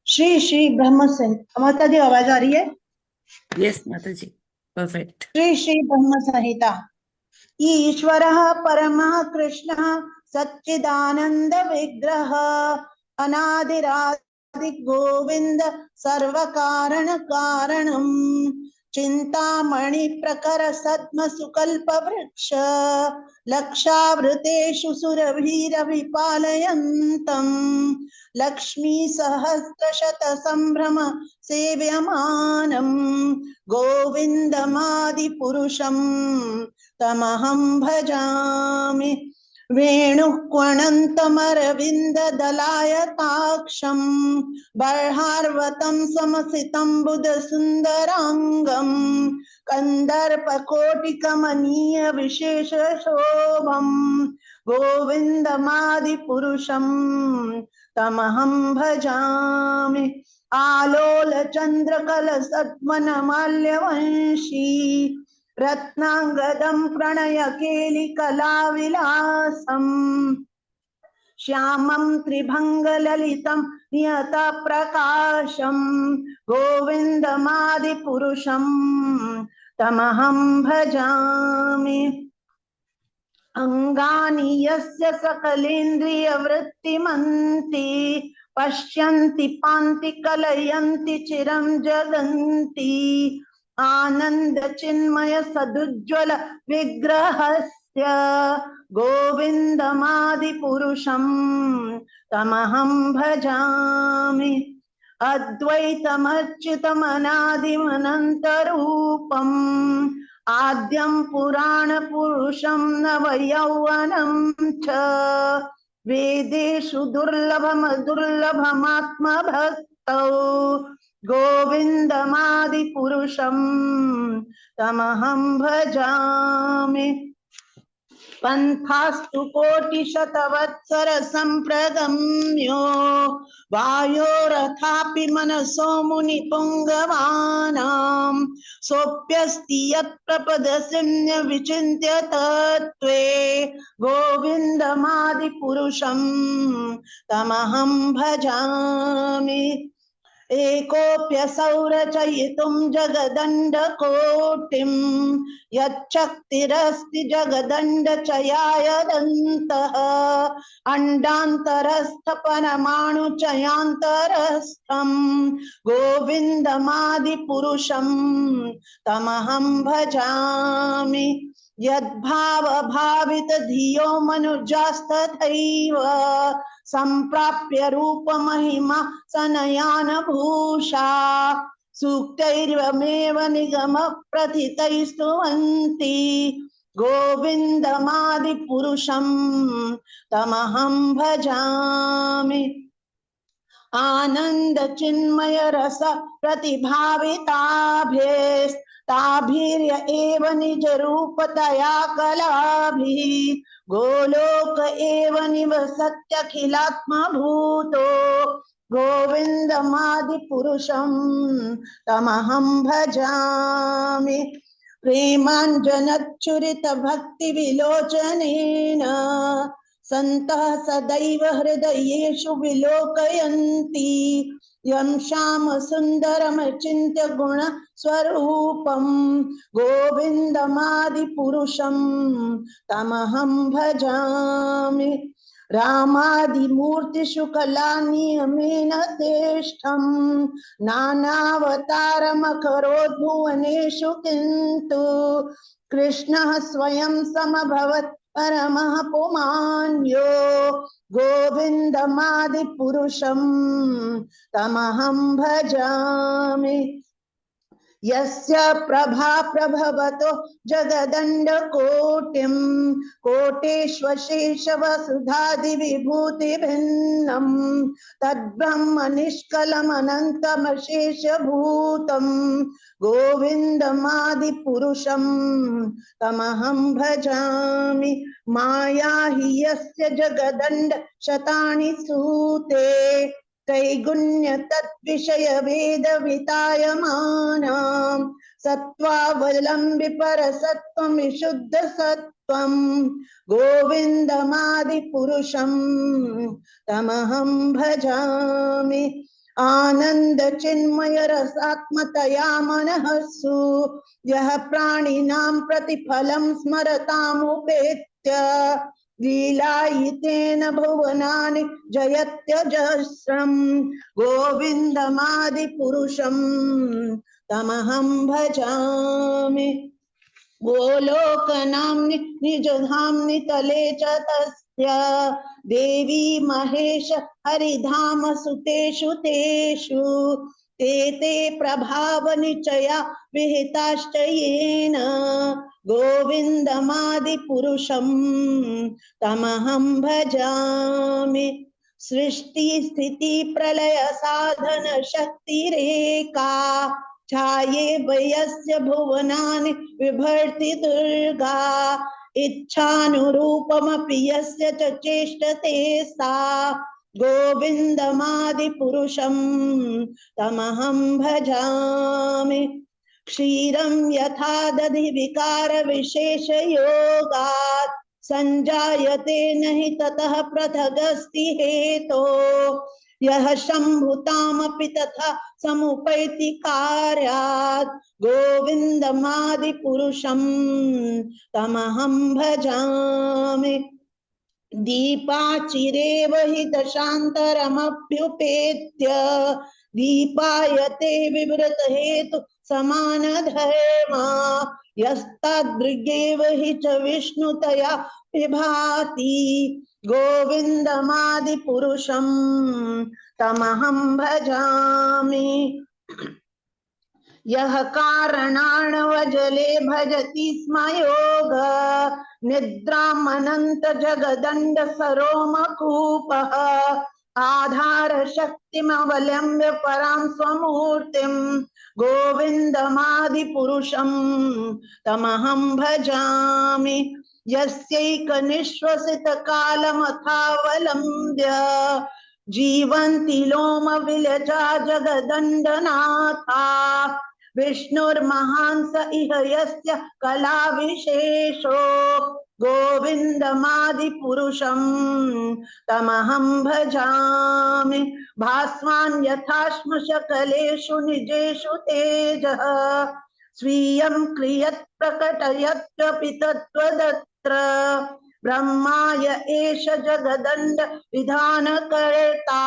श्री श्री ब्रह्म संहिता, माता जी आवाज आ रही है? यस माता जी, परफेक्ट। श्री श्री ब्रह्म संहिता ईश्वरः परमः कृष्णः सच्चिदानंद विग्रह अनादिरादि गोविंद सर्वकारण कारणम चिंतामणि प्रकर सद्म सुकल्प वृक्ष लक्षावृतेषु सुरभीरभिपालयन्तम् लक्ष्मी सहस्रशत संभ्रम सेव्यमानम् गोविन्दमादिपुरुषं तमहं भजामि वेणुक्वणन्तमरविन्ददलायताक्षं बर्हार्वतं समसितं बुधसुन्दराङ्गं कन्दर्पकोटिकमनीय विशेषशोभं गोविन्दमादिपुरुषं तमहं भजामि आलोलचन्द्रकलसद्मनमाल्यवंशी रत्नांगदं प्रणयकेलिकलाविलासम् श्यामं त्रिभंगललितं नियतप्रकाशं गोविन्दमादिपुरुषं तमहं भजामि अंगानि यस्य सकलेन्द्रियवृत्तिमन्ति पश्यन्ति पान्ति कलयन्ति चिरं जगन्ति आनंद चिन्मय सदुज्ज्वल विग्रहस्य गोविन्दमादिपुरुषं तमहं भजामि अद्वैतमच्युतमनादिमनन्तरूपम् आद्यं पुराणपुरुषं नवयौवनं च वेदेषु दुर्लभमात्मभक्तौ गोविन्दमादिपुरुषं तमहं भजामि पन्थास्तु कोटिशतवत्सर सम्प्रगम्यो वायोरथापि मनसो मुनिपुङ्गवानां सोऽप्यस्ति यत्प्रपदसिम्न विचिन्त्य तत्त्वे गोविन्दमादिपुरुषं तमहं भजामि एकोऽप्यसौ रचयितुं जगदण्डकोटिं यच्छक्तिरस्ति जगदण्डचयाय दन्तः अण्डान्तरस्थपरमाणुचयान्तरस्थं गोविन्दमादिपुरुषं तमहं भजामि यद्भावभावित धियो मनुजास्तथैव सम्प्राप्य रूपमहिमा सनयानभूषा सूक्तैर्वमेव निगम प्रथितैस्तुवन्ति गोविन्दमादिपुरुषं तमहं भजामि आनंद चिन्मय रस प्रतिभाविताभ्यस्ताभिर्य एव निज रूपतया कलाभिः गोलोक एव निवसत्यखिलात्मभूतो गोविन्दमादिपुरुषं तमहं भजामि प्रेमाञ्जनच्चुरित भक्ति विलोचनेन सन्तः सदैव हृदयेषु विलोकयन्ति यं श्याम सुन्दरमचिन्त्य गुण स्वरूपं गोविन्दमादिपुरुषं तमहं भजामि रामादिमूर्तिषु कलानियमेन तेष्ठं नानावतारमकरोत् भुवनेषु किन्तु कृष्णः स्वयं समभवत् परमः पुमान्यो गोविन्दमादिपुरुषं तमहं भजामि यस्य प्रभा प्रभवतो जगदण्डकोटिं कोटेष्वशेषवसुधादिविभूतिभिन्नं तद्ब्रह्म निष्कलमनन्तमशेषभूतं गोविन्दमादिपुरुषं तमहं भजामि माया हि यस्य जगदण्ड शतानि सूते त्रैगुण्य तद्विषय वेद वितायमानां सत्त्वावलम्बि परसत्त्वं विशुद्ध सत्त्वं गोविन्दमादिपुरुषं तमहं भजामि आनंद चिन्मय रसात्मतया मनः सु यः प्राणिनां प्रतिफलं स्मरतामुपेत्य लीलायितेन भुवनानि जयत्यजस्रम् गोविन्दमादिपुरुषं तमहं भजामि। गोलोकनाम्नि निजधाम्नि तले च तस्य देवी महेश हरिधाम सुतेषु तेषु ते ते प्रभावनिचया विहिताश्च येन गोविन्दमादिपुरुषं तमहं भजामि। सृष्टि स्थिति प्रलय साधन शक्तिरेका ध्याये वयस्य भुवनानि बिभर्ति दुर्गा इच्छानुरूपमपि यस्य च चेष्टते सा गोविन्दमादिपुरुषं तमहं भजामि। क्षीरं यथा दधि विकार विशेष योगात् संजायते नहि ततः पृथगस्ति हेतो यः शम्भुतामपि तथा समुपैति कार्यात् गोविन्दमादिपुरुषं तमहं भजामि। दीपाचिरेव हि दशान्तरमभ्युपेत्य दीपायते विवृत हेतु समान धर्मा यस्तादृगेव हि च विष्णुतया विभाति गोविन्दमादिपुरुषं तमहं भजामि। यः कारणार्णवजले भजति स्म योग निद्रामनन्त जगदण्ड सरोमकूपः आधार शक्तिमवलम्ब्य परां स्वमूर्तिं गोविन्दमादिपुरुषं तमहं भजामि। यस्यैकनिश्वसित कालमथावलम्ब्य जीवन्ति लोम विलजा जगदण्डनाथा विष्णुर्महान् स इह यस्य कला विशेषो गोविन्दमादिपुरुषं तमहं भजामि। भास्वान् यथाश्म शकलेषु निजेषु तेजः स्वीयं क्रियत् प्रकटयत्यपि तत्त्वदत्र ब्रह्माय एष जगदण्ड विधानकर्ता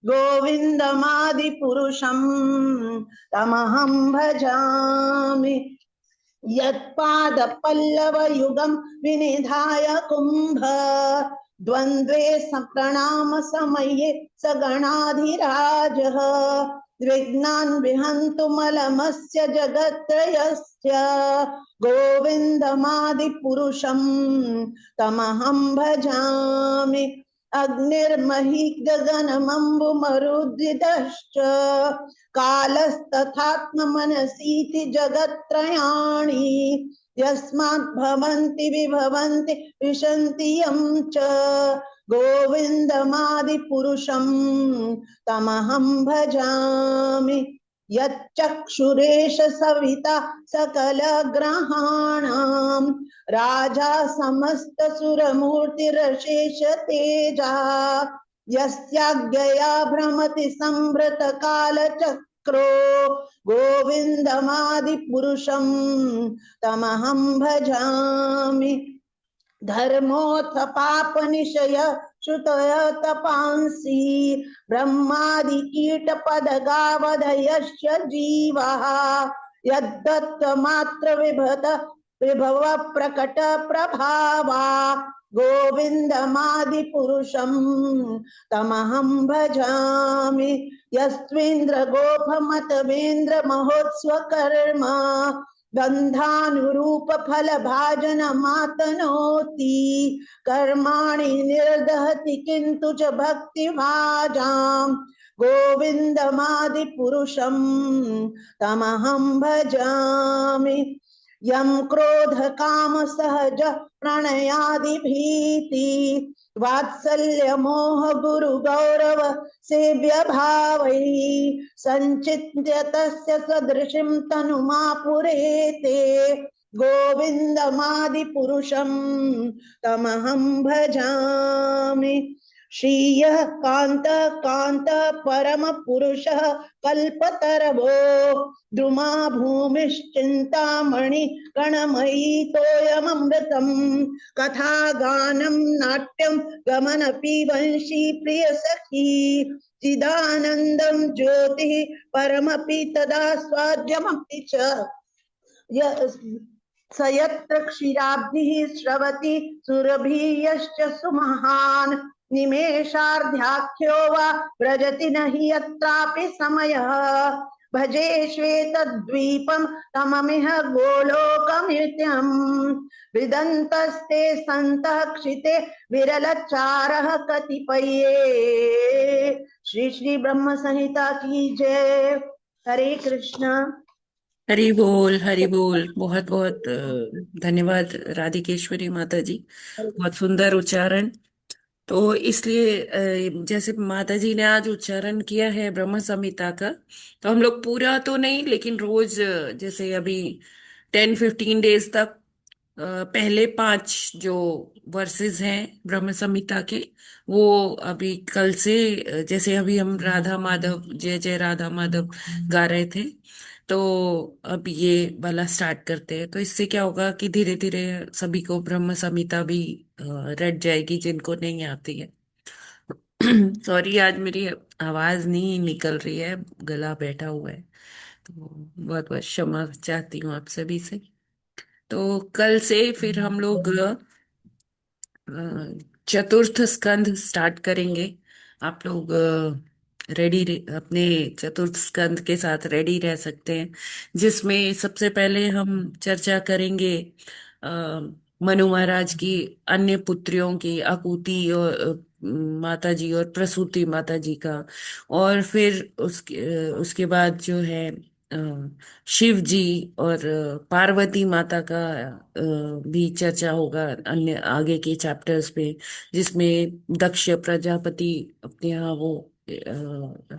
गोविन्दमादिपुरुषं तमहं भजामि। यत्पादपल्लवयुगं विनिधाय कुम्भ द्वन्द्वे प्रणाम समये स गणाधिराजः विघ्नान् विहन्तुमलमस्य जगत्त्रयस्य गोविन्दमादिपुरुषं तमहं भजामि। अग्निर्महि गगनमम्बुमरुद्दिदश्च कालस्तथात्ममनसीति जगत्त्रयाणि यस्मात् भवन्ति विभवन्ति विशन्ति यं च गोविन्दमादिपुरुषं तमहं भजामि। यच्चक्षुरेश सविता सकलग्रहाणां राजा समस्त सुरमूर्तिरशेष तेजा यस्याज्ञया भ्रमति संवृत कालचक्रो गोविन्दमादिपुरुषं तमहं भजामि। धर्मोऽथ पापनिशय श्रुतय तपांसि ब्रह्मादि कीटपदगावधयश्च जीवः यद्दत्तमात्र विभव प्रकट प्रभावा गोविन्दमादिपुरुषं तमहं भजामि। यस्त्वेन्द्र गोपमतवेन्द्र महोत्स्व कर्म गन्धानुरूप फल भाजन मातनोति कर्माणि निर्दहति किन्तु च भक्ति भाजां गोविन्दमादिपुरुषं तमहं भजामि। यं क्रोध काम सहज प्रणयादि भीति वात्सल्य मोह गुरु गौरव सेव्य भावै संचित्य तस्य सदृशिं तनुमापुरेते गोविन्दमादिपुरुषं तमहं भजामि। श्रियः कान्तः कान्तः परमपुरुषः कल्पतरवो द्रुमा भूमिश्चिन्तामणि कणमयी तोयममृतम् कथा गानं नाट्यं गमनपि वंशी प्रियसखी चिदानन्दं ज्योतिः परमपि तदा स्वाद्यमपि च स यत्र क्षीराब्धिः स्रवति सुरभियश्च सुमहान् निमेषार्ध्याख्यो वा व्रजति न हि यत्रापि समयः भजे श्वेतद्वीपं तममिह गोलोकमित्यम् विदन्तस्ते सन्तः क्षिते विरलचारः कतिपये। श्री श्री ब्रह्म संहिता की जय। हरे कृष्णा। हरि बोल, हरि बोल। बहुत बहुत धन्यवाद राधिकेश्वरी माता जी, बहुत सुंदर उच्चारण। तो इसलिए जैसे माता जी ने आज उच्चारण किया है ब्रह्म संहिता का, तो हम लोग पूरा तो नहीं, लेकिन रोज जैसे अभी 10-15 डेज तक पहले 5 जो वर्सेस हैं ब्रह्म संहिता के, वो अभी कल से जैसे अभी हम राधा माधव जय जय राधा माधव गा रहे थे, तो अब ये वाला स्टार्ट करते हैं। तो इससे क्या होगा कि धीरे धीरे सभी को ब्रह्म संहिता भी रट जाएगी, जिनको नहीं आती है। सॉरी, आज मेरी आवाज नहीं निकल रही है, गला बैठा हुआ है, तो बहुत बहुत क्षमा चाहती हूँ आप सभी से। तो कल से फिर हम लोग चतुर्थ स्कंध स्टार्ट करेंगे। आप लोग रेडी, अपने चतुर्थ स्कंध के साथ रेडी रह सकते हैं, जिसमें सबसे पहले हम चर्चा करेंगे अ, मनु महाराज की अन्य पुत्रियों की, आकुति और माता जी और प्रसूति माता जी का। और फिर उसके बाद जो है शिव जी और पार्वती माता का भी चर्चा होगा अन्य आगे के चैप्टर्स पे, जिसमें दक्ष प्रजापति अपने यहाँ वो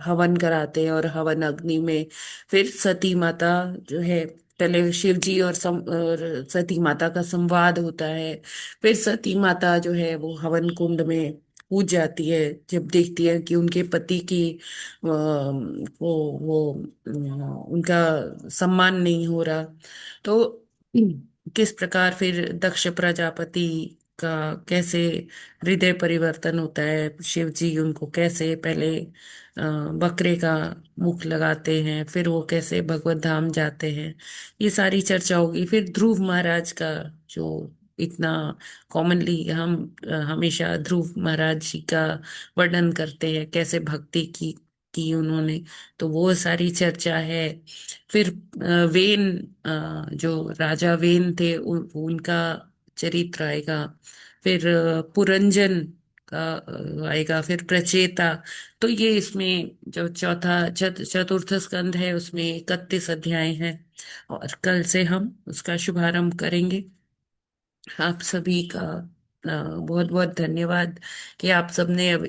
हवन कराते हैं, और हवन अग्नि में फिर सती माता जो है, पहले शिव जी और सती माता का संवाद होता है। फिर सती माता जो है वो हवन कुंड में कूद जाती है, जब देखती है कि उनके पति की वो उनका सम्मान नहीं हो रहा। तो किस प्रकार फिर दक्ष प्रजापति का कैसे हृदय परिवर्तन होता है, शिव जी उनको कैसे पहले बकरे का मुख लगाते हैं, फिर वो कैसे भगवत धाम जाते हैं, ये सारी चर्चा होगी। फिर ध्रुव महाराज का, जो इतना कॉमनली हम हमेशा ध्रुव महाराज जी का वर्णन करते हैं, कैसे भक्ति की उन्होंने, तो वो सारी चर्चा है। फिर वेन, जो राजा वेन थे, उनका चरित्र आएगा। फिर पुरंजन का आएगा, फिर प्रचेता। तो ये इसमें जो चतुर्थ स्कंध है, उसमें 31 अध्याय हैं, और कल से हम उसका शुभारंभ करेंगे। आप सभी का बहुत बहुत धन्यवाद कि आप सबने अब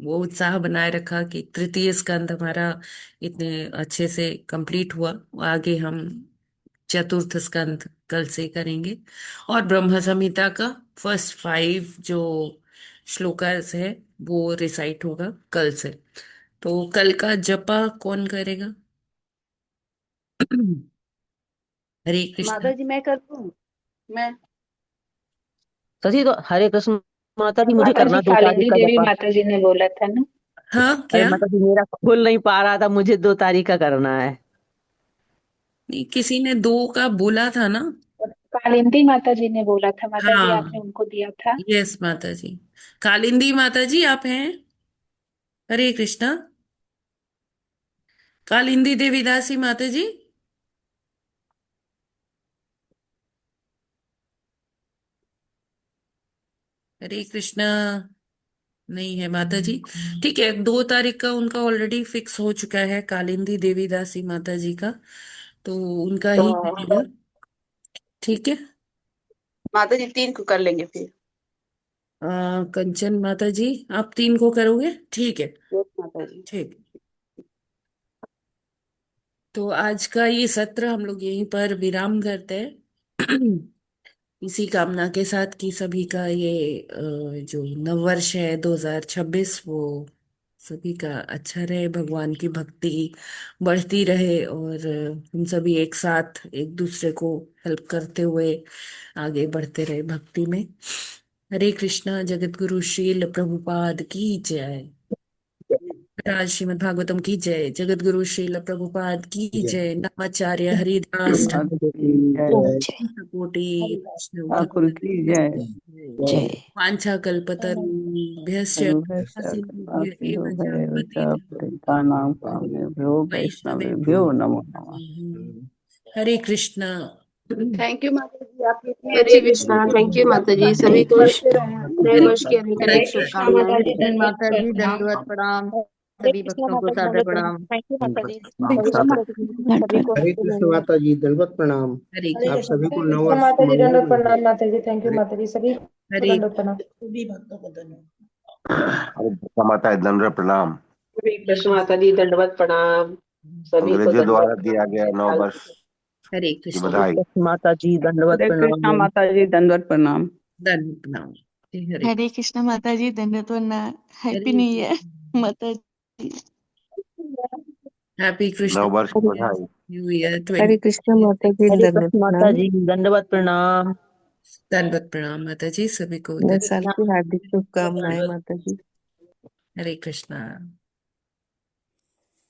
वो उत्साह बनाए रखा कि तृतीय स्कंद हमारा इतने अच्छे से कंप्लीट हुआ। आगे हम चतुर्थ स्कंद कल से करेंगे, और ब्रह्म संहिता का फर्स्ट 5 जो श्लोकास है वो रिसाइट होगा कल से। तो कल का जपा कौन करेगा? हरे कृष्ण। माता जी मैं कर दूं। मैं शशि तो हरे कृष्ण माता जी, मुझे माता जी करना 2 तारीख कालिंदी का देवी जपा। माता जी ने बोला था ना। हाँ, अरे क्या? माता जी, मेरा खुल नहीं पा रहा था, मुझे 2 तारीख का करना है। नहीं, किसी ने 2 का बोला था ना? कालिंदी माता जी ने बोला था, माता जी आपने हाँ, उनको दिया था। यस माता जी। कालिंदी माता जी आप हैं? हरे कृष्णा। कालिंदी देवीदासी माता जी। हरे कृष्णा। नहीं है माता जी। ठीक है, 2 तारीख का उनका ऑलरेडी फिक्स हो चुका है, कालिंदी देवीदासी माता जी का, तो उनका तो ही रहेगा। ठीक है। माता जी 3 को कर लेंगे फिर। कंचन माता जी, आप 3 को करोगे? ठीक है। यस माता जी। ठीक। तो आज का ये सत्र हम लोग यहीं पर विराम करते हैं। इसी कामना के साथ कि सभी का ये जो नववर्ष है 2026 वो सभी का अच्छा रहे, भगवान की भक्ति बढ़ती रहे और हम सभी एक साथ एक दूसरे को हेल्प करते हुए आगे बढ़ते रहे भक्ति में। हरे कृष्णा। जगत गुरु श्रील प्रभुपाद की जय। राज श्रीमद् भागवतम की जय। जगत गुरु श्रील प्रभुपाद की जय। नमाचार्य हरिदास माता की जय, कोटि हरिदास वैष्णव ठाकुर भक्त की जय। जय। वांछा कल्पतरुभ्यश्च कृपासिन्धु एव च भैरवच पतितानां पतितानां पावनेभ्यो वैष्णवेभ्यो वैष्णवेभ्यो नमो नमः। नमः। हरे कृष्णा। थैंक यू माता जी, आपकी इतनी हरे अच्छी कृष्णा। विश्वास थैंक यू माता जी, हरे सभी को करते रहे, नए हरे वर्ष की अनेक हरे अनेक कृष्णा। शुभकामनाएं। माता जी दंडवत प्रणाम। हरे सभी कृष्णा भक्तों को माता जी सादर दंडवत प्रणाम। प्रणाम। थैंक यू माता जी, हरे भविष्य कृष्ण में सभी को हरे कृष्ण माता जी दंडवत प्रणाम। हरे हरे आप कृष्ण सभी को हरे कृष्ण नववर्ष माता जी दंडवत मंगल। प्रणाम। माता जी थैंक यू हरे माता जी, सभी को हरे दंडवत प्रणाम। सभी भक्तों को धन्यवाद। हरे कृष्ण माता जी दंडवत प्रणाम। हरे कृष्ण माता जी दंडवत प्रणाम। सभी को अंग्रेजों दंडवत द्वारा दिया प्रणाम। गया नव वर्ष हरे की कृष्ण। बधाई। माता जी दंडवत हरे कृष्णा प्रणाम। माता जी दंडवत प्रणाम। धन्य प्रणाम। हरे हरे कृष्ण माता जी दंडवत प्रणाम। हैप्पी हरे न्यू ईयर माता जी। हैप्पी कृष्ण नव वर्ष की बधाई। न्यू ईयर हरे कृष्ण माता जी 2026। हरे दंडवत कृष्ण माता प्रणाम। जी दंडवत प्रणाम। धन्यवाद प्रणाम माता जी, सभी को नए धन्यवाद। साल की हार्दिक शुभकामनाएं माता जी। हरे कृष्णा।